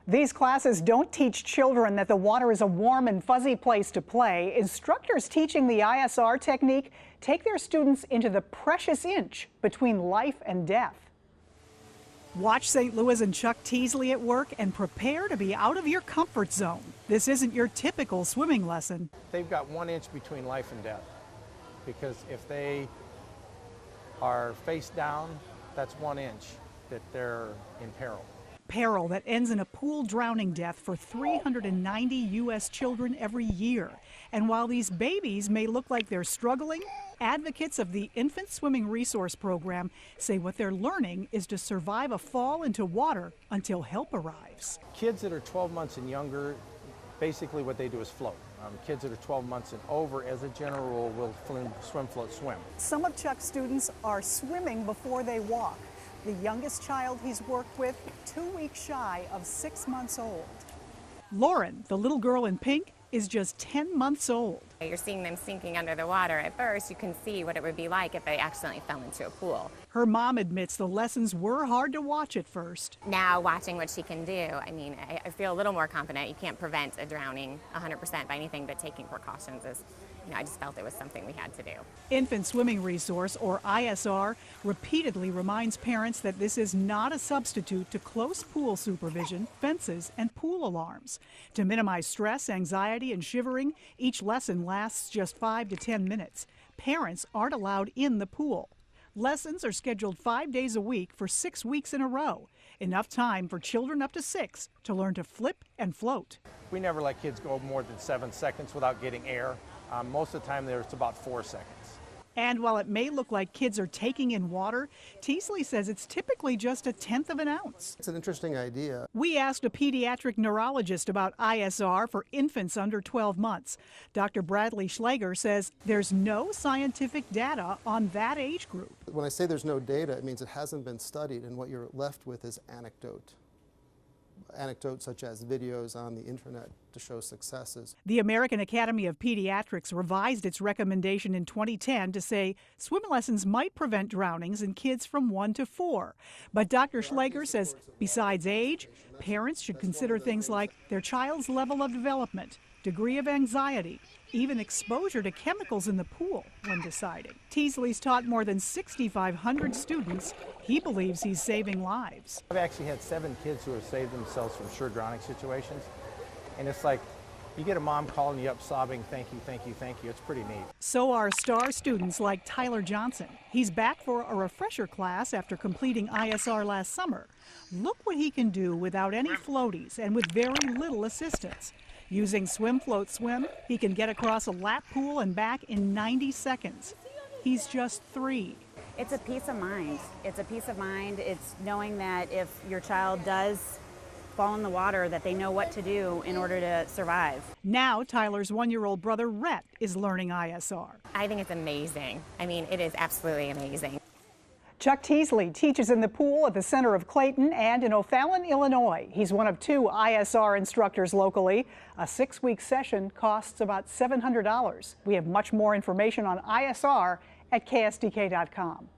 These classes don't teach children that the water is a warm and fuzzy place to play. Instructors teaching the ISR technique take their students into the precious inch between life and death. Watch St. Louis and Chuck Teasley at work and prepare to be out of your comfort zone. This isn't your typical swimming lesson. They've got 1 inch between life and death, because if they are face down, that's 1 inch that they're in peril. Peril that ends in a pool drowning death for 390 U.S. children every year. And while these babies may look like they're struggling, advocates of the Infant Swimming Resource Program say what they're learning is to survive a fall into water until help arrives. Kids that are 12 months and younger, basically what they do is float. Kids that are 12 months and over, as a general rule, will swim, float, swim. Some of Chuck's students are swimming before they walk. The youngest child he's worked with, 2 weeks shy of 6 months old. Lauren, the little girl in pink, is just 10 months old. You're seeing them sinking under the water. At first, you can see what it would be like if they accidentally fell into a pool. Her mom admits the lessons were hard to watch at first. Now, watching what she can do, I mean, I feel a little more confident. You can't prevent a drowning 100% by anything, but taking precautions is, I just felt it was something we had to do. Infant Swimming Resource, or ISR, repeatedly reminds parents that this is not a substitute to close pool supervision, fences, and pool alarms. To minimize stress, anxiety, and shivering, each lesson lasts just 5 to 10 minutes. Parents aren't allowed in the pool. Lessons are scheduled 5 days a week for 6 weeks in a row. Enough time for children up to 6 to learn to flip and float. We never let kids go more than 7 seconds without getting air. Most of the time it's about 4 seconds. And while it may look like kids are taking in water, Teasley says it's typically just 1/10 of an ounce. It's an interesting idea. We asked a pediatric neurologist about ISR for infants under 12 months. Dr. Bradley Schlager says there's no scientific data on that age group. When I say there's no data, it means it hasn't been studied, and what you're left with is anecdote. Anecdotes such as videos on the internet to show successes. The American Academy of Pediatrics revised its recommendation in 2010 to say swim lessons might prevent drownings in kids from 1 to 4. But Dr. Schlager says besides age, parents should consider things like their child's level of development, degree of anxiety, even exposure to chemicals in the pool when deciding. Teasley's taught more than 6,500 students. He believes he's saving lives. I've actually had 7 kids who have saved themselves from sure drowning situations. And it's like, you get a mom calling you up sobbing, thank you, thank you, thank you. It's pretty neat. So are star students like Tyler Johnson. He's back for a refresher class after completing ISR last summer. Look what he can do without any floaties and with very little assistance. Using Swim, Float, Swim, he can get across a lap pool and back in 90 seconds. He's just 3. It's a peace of mind. It's a peace of mind. It's knowing that if your child does fall in the water, that they know what to do in order to survive. Now Tyler's 1-year-old brother Rhett is learning ISR. I think it's amazing. I mean, it is absolutely amazing. Chuck Teasley teaches in the pool at the center of Clayton and in O'Fallon, Illinois. He's one of 2 ISR instructors locally. A 6-week session costs about $700. We have much more information on ISR at KSDK.com.